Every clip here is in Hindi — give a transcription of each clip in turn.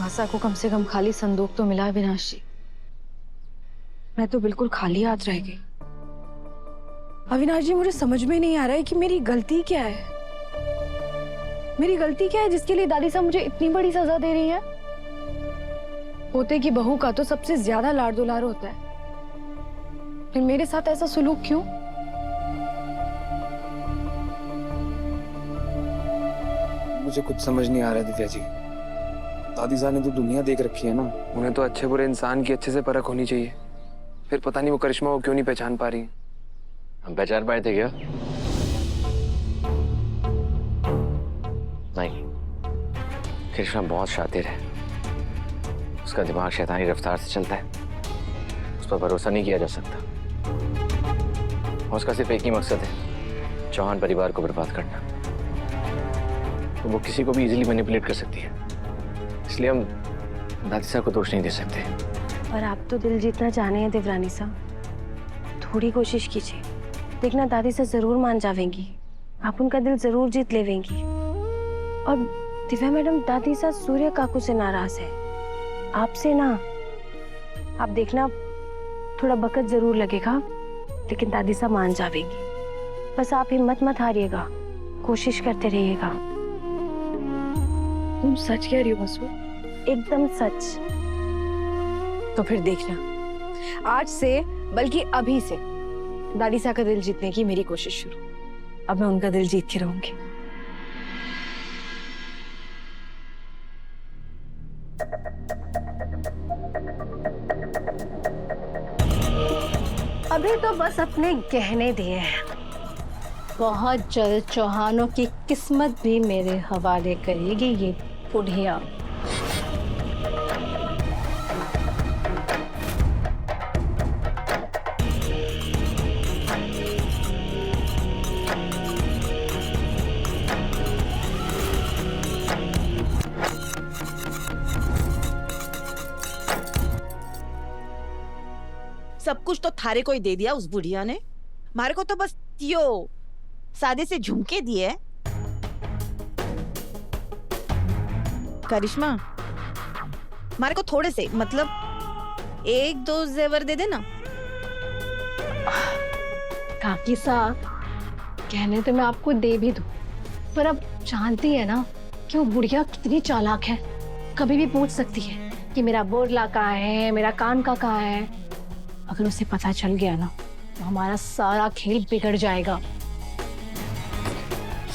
मासा को कम से कम खाली संदूक तो मिला अविनाश जी। मैं तो बिल्कुल खाली हाथ रह गई। अविनाश जी, मुझे समझ में नहीं आ रहा है कि मेरी गलती क्या है। मेरी गलती क्या है जिसके लिए दादी साहब मुझे इतनी बड़ी सजा दे रही है। पोते की बहू का तो सबसे ज्यादा लाड़ दुलार होता है, फिर मेरे साथ ऐसा सुलूक क्यों? मुझे कुछ समझ नहीं आ रहा दिव्या जी। दादी साहब ने तो दुनिया देख रखी है ना, उन्हें तो अच्छे बुरे इंसान की अच्छे से परख होनी चाहिए। फिर पता नहीं वो करिश्मा को क्यों नहीं पहचान पा रही। हम पहचान पाए थे क्या? नहीं, करिश्मा बहुत शातिर है। उसका दिमाग शैतानी रफ्तार से चलता है, उस पर भरोसा नहीं किया जा सकता। और उसका सिर्फ एक ही मकसद है, चौहान परिवार को बर्बाद करना। तो वो किसी को भी इजीली मैनिपुलेट कर सकती है, इसलिए हम दादी साहब को दोष नहीं दे सकते। और आप तो दिल जीतना चाहने हैं देवरानी साहब, थोड़ी कोशिश कीजिए, देखना दादी से जरूर मान जावेंगी, आप उनका दिल जरूर जीत लेवेंगी। और दिव्या मैडम, दादी साहब सूर्य काकू से नाराज है, आपसे ना। आप देखना, थोड़ा वक्त जरूर लगेगा, लेकिन दादी साहब मान जावेंगी। बस आप हिम्मत मत हारिएगा, कोशिश करते रहिएगा। तुम सच कह रही हो बसु? एकदम सच। तो फिर देखना, आज से बल्कि अभी से दादी साहब का दिल जीतने की मेरी कोशिश शुरू। अब मैं उनका दिल जीत के रहूंगी। अभी तो बस अपने गहने दिए हैं, बहुत जल्द चौहानों की किस्मत भी मेरे हवाले करेगी ये बुढ़िया। सब कुछ तो थारे को ही दे दिया उस बुढ़िया ने। मारे को तो बस यो सादे से झुमके दिए। करिश्मा, मारे को थोड़े से, मतलब एक दो जेवर दे देना। काकी साहब, कहने तो मैं आपको दे भी दूं, पर अब जानती है ना कि वो बुढ़िया कितनी चालाक है। कभी भी पूछ सकती है कि मेरा बोरला कहाँ है, मेरा कान का कहाँ है। अगर उसे पता चल गया ना तो हमारा सारा खेल बिगड़ जाएगा।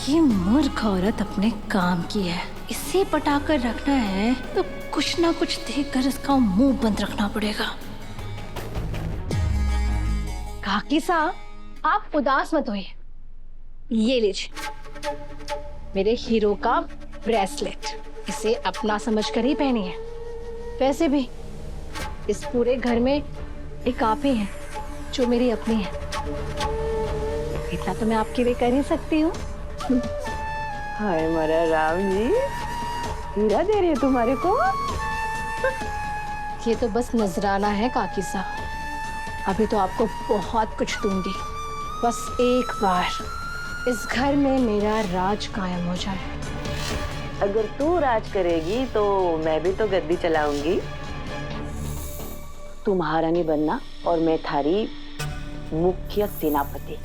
ये मूर्ख औरत अपने काम की है, इसे पटाकर रखना है तो कुछ ना कुछ देखकर इसका मुंह बंद रखना पड़ेगा। काकी साहब, आप उदास मत होइए, ये लीजिए मेरे हीरो का ब्रेसलेट, इसे अपना समझकर ही पहनिए। वैसे भी इस पूरे घर में एक आप ही हैं जो मेरी अपनी है, इतना तो मैं आपके लिए कर ही सकती हूँ। हाय मेरा राम जी, हीरा दे रही है तुम्हारे को? ये तो बस नजराना है काकी साहब, अभी तो आपको बहुत कुछ दूंगी। बस एक बार इस घर में मेरा राज कायम हो जाए। अगर तू राज करेगी तो मैं भी तो गद्दी चलाऊंगी। तू महारानी बनना और मैं थारी मुख्य सेनापति,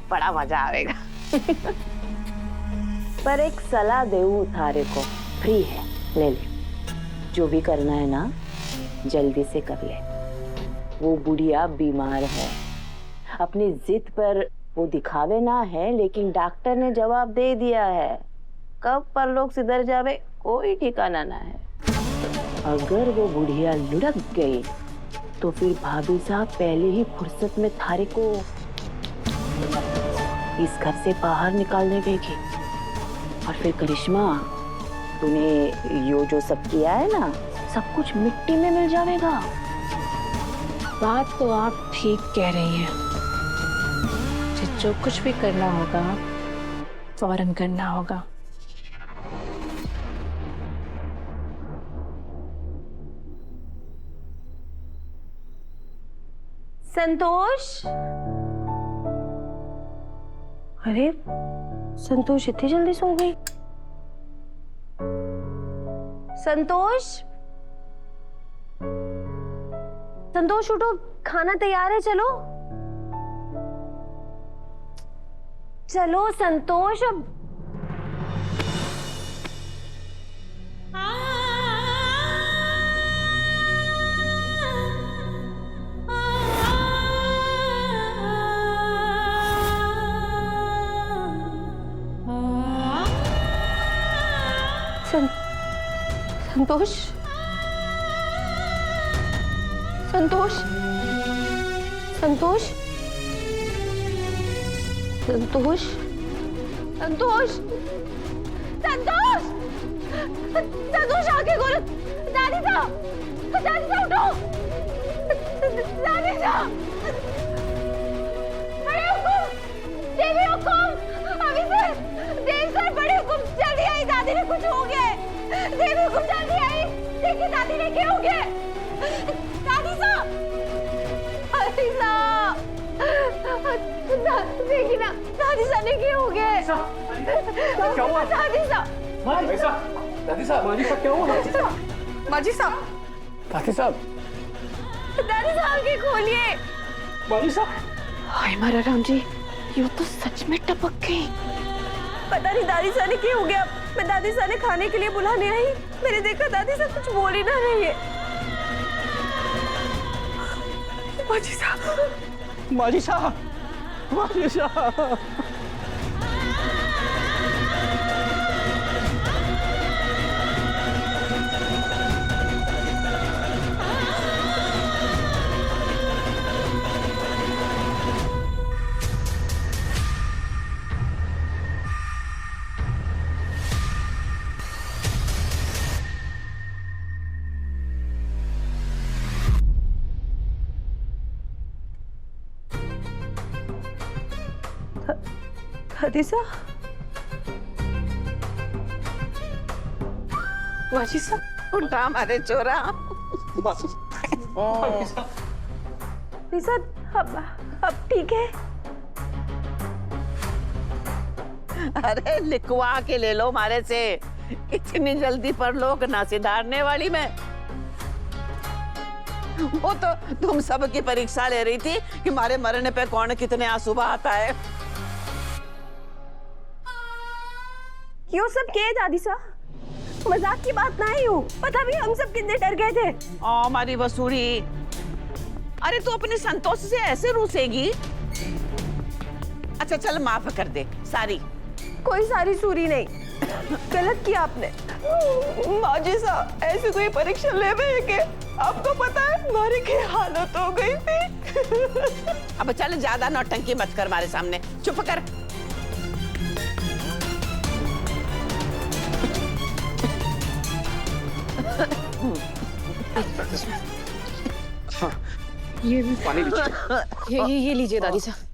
बड़ा मजा आएगा। पर एक सलाह देऊं थारे को, फ्री है, ले ले। जो भी करना है ना जल्दी से कर ले। वो बुढ़िया बीमार है, अपनी जिद पर वो दिखावे ना है, लेकिन डॉक्टर ने जवाब दे दिया है, कब परलोक सिधर जावे कोई ठिकाना ना है। अगर वो बुढ़िया लुढ़क गई तो फिर भाभी साहब पहले ही फुर्सत में थारे को इस घर से बाहर निकाल देगी। और फिर करिश्मा, तूने यो जो सब किया है ना, सब कुछ मिट्टी में मिल जाएगा। बात तो आप ठीक कह रही हैं, जो कुछ भी करना होगा फौरन करना होगा। संतोष, अरे संतोष इतनी जल्दी सो गई? संतोष, संतोष उठो, खाना तैयार है, चलो चलो संतोष। अब संतोष, संतोष, संतोष, संतोष, संतोष, संतोष, संतोष आके खोलो। दादी साहब उठो। दादी साहब, बड़े हुकुम, देवी हुकुम, अभी सर, देव सर, बड़े हुकुम, जल्दी आई, दादी ने कुछ हो गया है। देवी हुकुम, जल्दी आई, देखिए दादी ने क्या हो गया है। दादी साहब, दादी साहब, देखिए ना, दादी साहब ने क्या हो गया है। क्या हुआ दादी साहब? दादी साहब, दादी साहब क्या हुआ? माजी साहब, दादी साहब, दादी साहब के खोलिए। दादी साहब। हाय मारा राम जी, ये तो सच में टपक गई। पता नहीं दादी साहब ने क्या हो गया। मैं दादी साहब ने खाने के लिए बुलाने आई, मैंने देखा दादी साहब कुछ बोल ही ना रही है। माजी साहब, माजी साहब, माजी साहब। दादी साहब, माजी साहब, उठा हमारे चोरा। दादी साहब, अब ठीक है। अरे लिखवा के ले लो हमारे से, इतनी जल्दी पर लोग ना सिधारने वाली मैं। वो तो तुम सब की परीक्षा ले रही थी कि हमारे मरने पे कौन कितने आंसू बहाता है। क्यों सब किए दादी साहब? मजाक की बात ना ही हो, पता भी हम सब कितने डर गए थे। ओ हमारी वसूरी, अरे तू अपने संतोष से ऐसे रूसेगी? अच्छा चल माफ कर दे सारी। कोई सारी सूरी नहीं, गलत किया आपने। माजी साहब, ऐसी कोई परीक्षा ले रहे के आपको पता है हमारी क्या हालत हो गई थी। अब चल ज्यादा नौटंकी मत कर हमारे सामने, चुप कर। हाँ, ये पानी लीजिए। ये लीजिए दादी साहब।